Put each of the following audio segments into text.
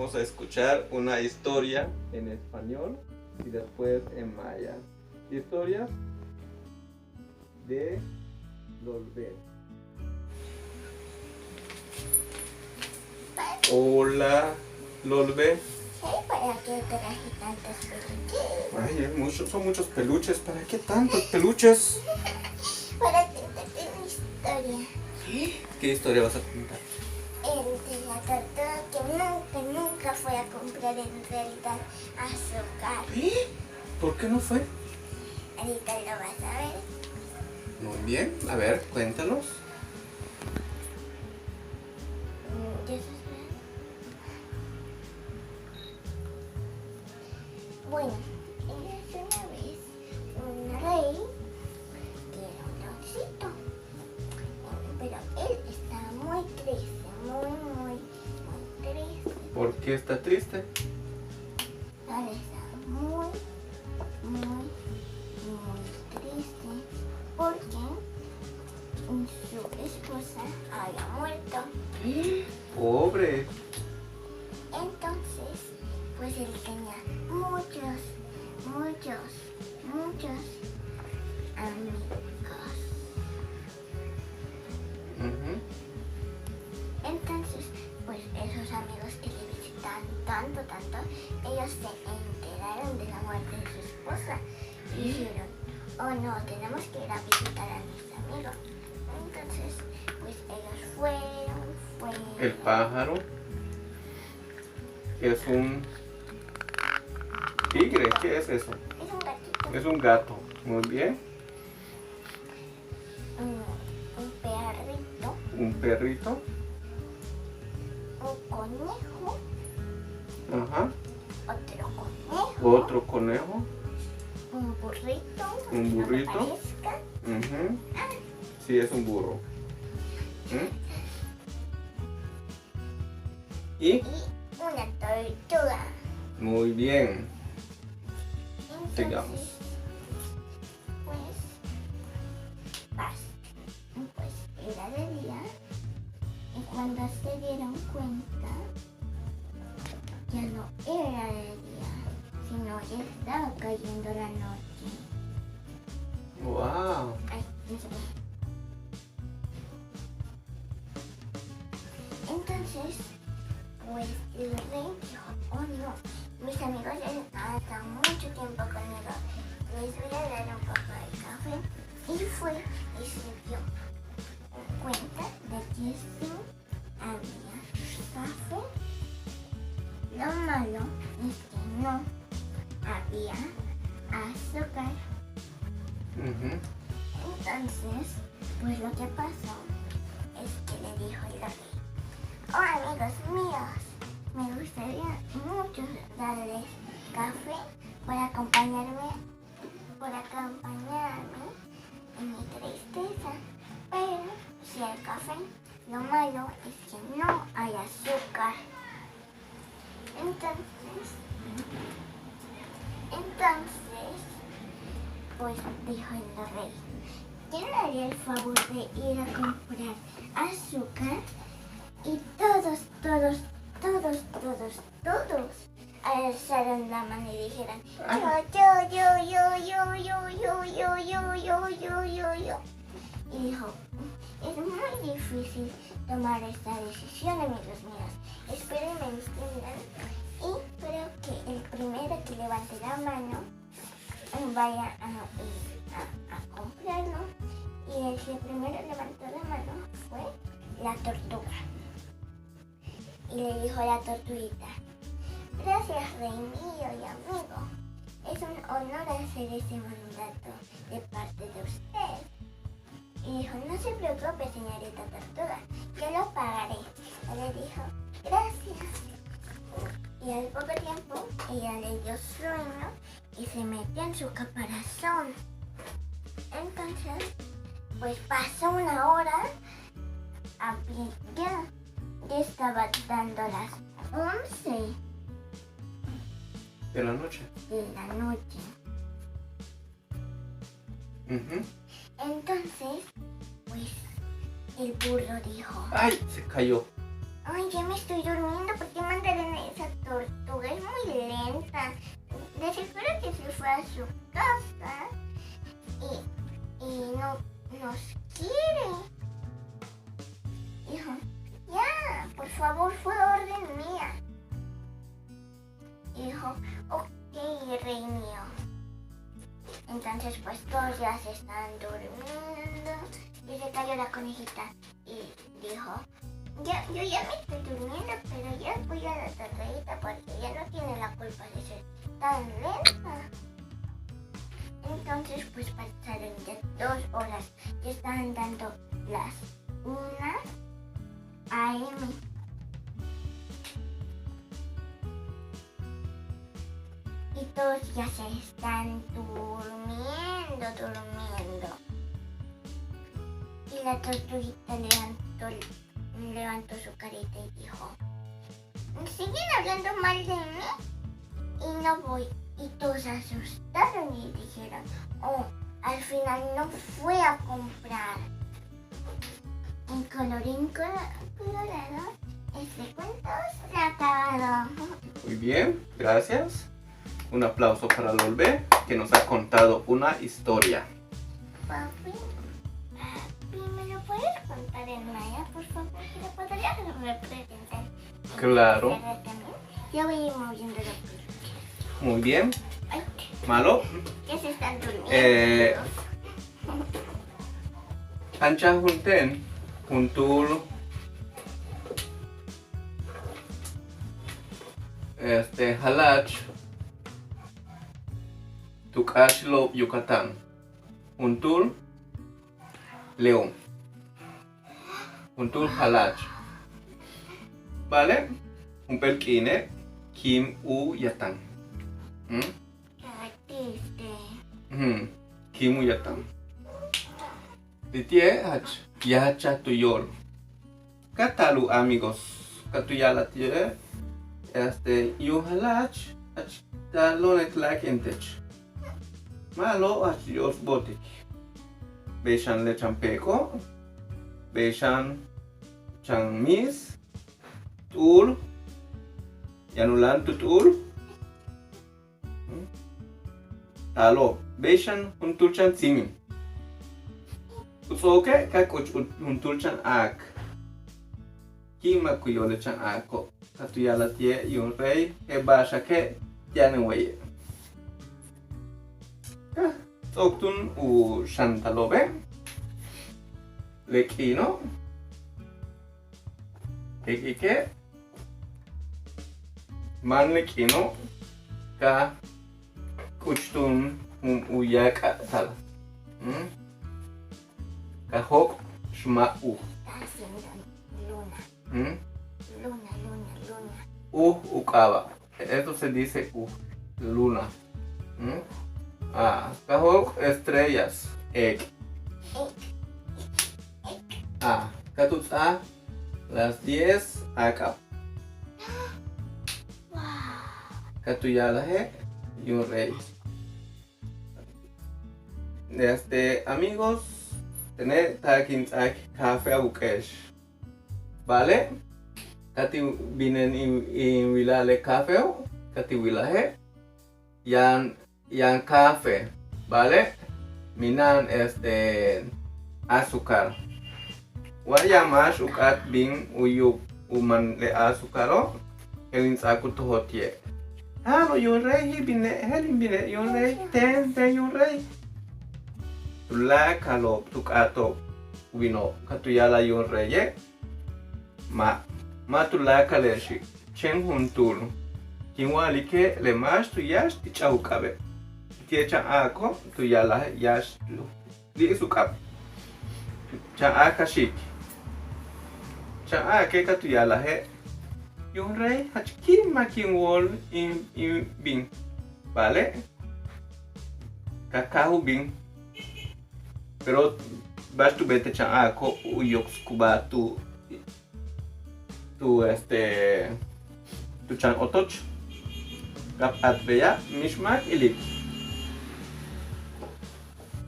vamos a escuchar una historia en español y después en maya. Historias de Lolbe. Hola, Lolbe. ¿Para qué traje tantos peluches? Ay, son muchos peluches. ¿Para qué tantos peluches? Para contarte una historia. ¿Qué historia vas a contar? El de la tortuga que nunca fue a comprar en realidad azúcar. ¿Por qué no fue? Ahorita lo vas a ver. Muy bien, a ver, cuéntanos. ¿Ya estás esperando? Bueno, era una vez un rey que era un leoncito. Pero él estaba muy triste, muy triste. ¿Por qué está triste? Él estaba muy triste porque su esposa había muerto. Pobre. Entonces, pues él tenía muchos amigos. Ujú. Entonces, pues esos amigos que le visitaban tanto, ellos se enteraron de la muerte de su esposa y dijeron, oh no, tenemos que ir a visitar a nuestro amigo. Entonces, pues ellos fueron. El pájaro es un tigre. ¿Qué es eso? Es un gatito. Es un gato. Muy bien. Un perrito, Un perrito. un conejo, Ajá. otro conejo, Otro conejo. un burrito, Un aunque no me burrito. parezca, Ujú. Sí, es un burro. ¿Y? y una tortuga. Muy bien. Entonces, Sigamos. pues era de día y cuando se dieron cuenta ya no era de día, sino ya estaba cayendo la noche. Wow. Ay, no se puede. Entonces, pues el rey dijo, oh no, mis amigos ya están mucho tiempo conmigo, les voy a dar un poco de café. Y fue y se dio cuenta de que sí había café. Lo malo es que no había azúcar. Ujú. Entonces, pues lo que pasó es que le dijo el rey, oh amigos míos, me gustaría mucho darles café por acompañarme en mi tristeza, pero si hay café, lo malo es que no hay azúcar. Entonces, pues dijo el rey, ¿quién haría el favor de ir a comprar azúcar? Y todos alzaron la mano y dijeron, yo. Y dijo, es muy difícil tomar esta decisión, amigos míos. Espero y me entiendan. Y creo que el primero que levante la mano vaya a comprarlo. Y el que primero levantó la mano fue la tortuga. Y le dijo a la tortuguita, gracias rey mío y amigo. Es un honor hacer ese mandato de parte de usted. Y dijo, no se preocupe señorita tortuga, yo lo pagaré. Y le dijo, gracias. Y al poco tiempo ella le dio sueño y se metió en su caparazón. Entonces, pues pasó una hora, ya estaba dando las 11 De la noche. de la noche. Ujú. Entonces, pues el burro dijo, ¡Ay! Se cayó. Ay, ya me estoy durmiendo. ¿Por qué mandaron a esa tortuga? Es muy lenta. De seguro que se fue a su casa y no nos quiere. Hijo, ya, por favor, fue orden mía. Hijo, ok, rey mío. Entonces, pues todos ya se están durmiendo. Y se cayó la conejita y dijo: yo ya me estoy durmiendo, pero ya voy a la tortuguita porque ella no tiene la culpa de ser tan lenta. Entonces, pues pasaron ya 2 horas. Ya estaban dando las 1 AM. Y todos ya se están durmiendo. Y la tortuguita levantó su carita y dijo: siguen hablando mal de mí y no voy. Y todos se asustaron y dijeron: oh, al final no fue a comprar. En colorín colorado, este cuento se ha acabado. Muy bien, gracias. Un aplauso para Lolbe, que nos ha contado una historia. Papi, ¿me lo puedes contar en maya, por favor? ¿Que lo podrías representar? Claro. Yo voy a ir moviendo la pelota. Muy bien. Ay, Malo. ya se están durmiendo. Ancha junten, juntul. Halach. Tukashlo Yucatán. Juntul. León. Juntul Halach. ¿Vale? Un pelquine. Kim U Yatan. Kim U Yatan. Ditie hach. Yacha tuyor. Katalu amigos. Katuyala tie. Yu halach. Hach. Talonet like intech. Malo hach yos botik. Beshan le champeko. Beshan changmis. Tul. Yanulan tutul. Talo. Beshan huntulchan simin. Usoke kakuch huntulchan ak. Kima kuyolechan ako. Katuyala tie yun rey. Ebasha ke yaneweye. Soktun u shantalobe. Lekino. Ekike. Man lekino. Ka kuchtun uyaka tal. Kahok shma'u. Está haciendo luna. Luna. Ukaba. Esto se dice luna. Kahok estrellas. Ek. Katutsa las 10 acá. Wow. Katuyalahe y un rey. Amigos, tener takin café a bukesh. ¿Vale? Kati vienen in wilale café, kati wilahe. Yan café, ¿vale? Minan azúcar. Wayamash ukat bin uyuk uman le azúcaro. Elin saku tuhotie. No yun rey helin bine yun rey ten yun rey. Tula kalo tukato wino katuyala yun rey ma tula kaleshi chen huntul. Kinwali ke le mas tu yash ti chaukabe. Tiecha ako tuyala yash li sukap. Cha akashik. Cha ke katuyala he. Yung rey hachkin makin wall in bing. ¿Vale? Kakahu bing. Pero vas tu bete chan ako uyok skuba tu chan otoch. Kap atbeya mishmak ilik.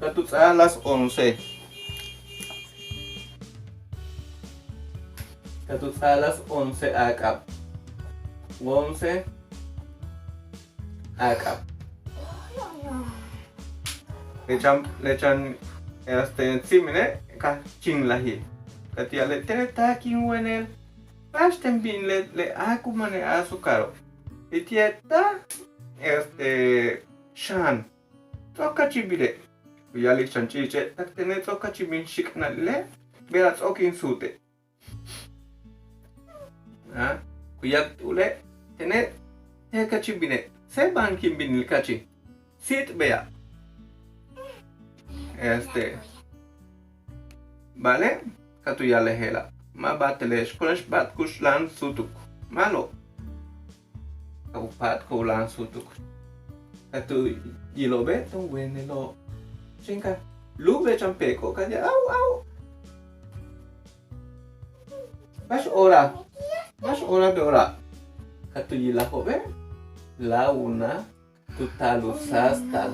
Katut a las 11. Katu alas 11 akap. 11 akap. Lechan simine ka ching lahi. Katia le takin wenel. Pasten bin le aku mane azúcar. Itieta shan. Toka chibile. Kuyali chanchiche tak tene toka chibin shikna le. Berat okin sute. Kuyak ule tene te kachibine. Seban kimbin kachi. Sit bea. Vale, katuya lehela. Ma batelesh konesh bat kushlan sutuk. Malo. Kabupat kulan sutuk. Katu yilobe tong wenelo. Chinka. Lube champeko kaya au. Bash ora be ora. Katu yilahobe. La una tutalu sastal.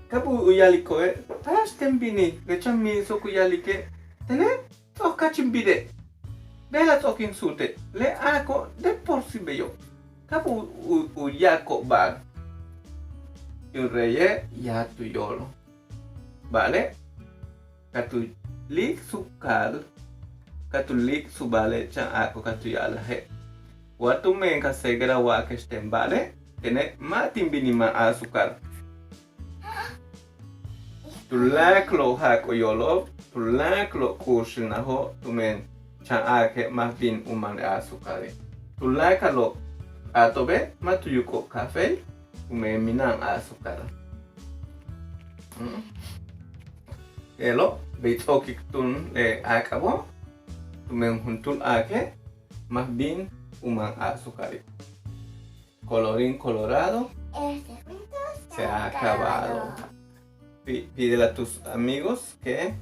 Kapu uyaliko pasten bini lechan mi soku yalike tene toka chimbide bela tokin sute le ako de porsi beyo kapu uyako bag yureye ya tu yolo vale katu lik sukal katu lik subale chan ako katu yalahe watu menka segera wakestem vale tene matin bini ma azúcar. Tulaklo hako yolo, tulaklo kushinaho tumen chan ake mahbin uman azúcar. Tulakalo atobe matuyuko café tumen minan azúcar. Elo beitokik tun le akabo tumen huntul ake mahbin uman azúcar. Colorín colorado, Este cuento se ha acabado. Pídele a tus amigos que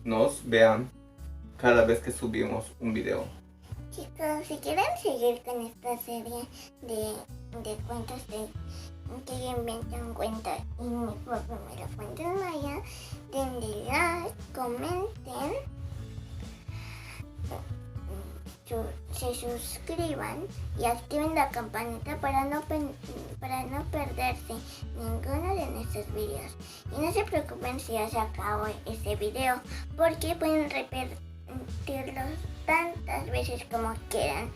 nos vean cada vez que subimos un video. Chicos, si quieren seguir con esta serie de cuentos que yo invento un cuento y mi propio me lo cuento en maya, denle like, comenten, se suscriban y activen la campanita para no perderse ninguno de nuestros videos. Y no se preocupen si ya se acabó este video, porque pueden repetirlos tantas veces como quieran.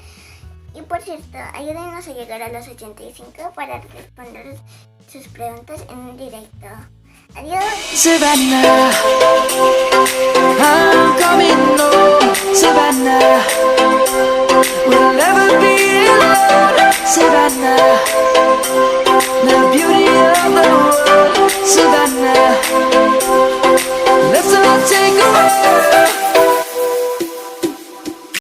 Y por cierto, ayúdenos a llegar a los 85 para responder sus preguntas en un directo. Adiós. Savannah.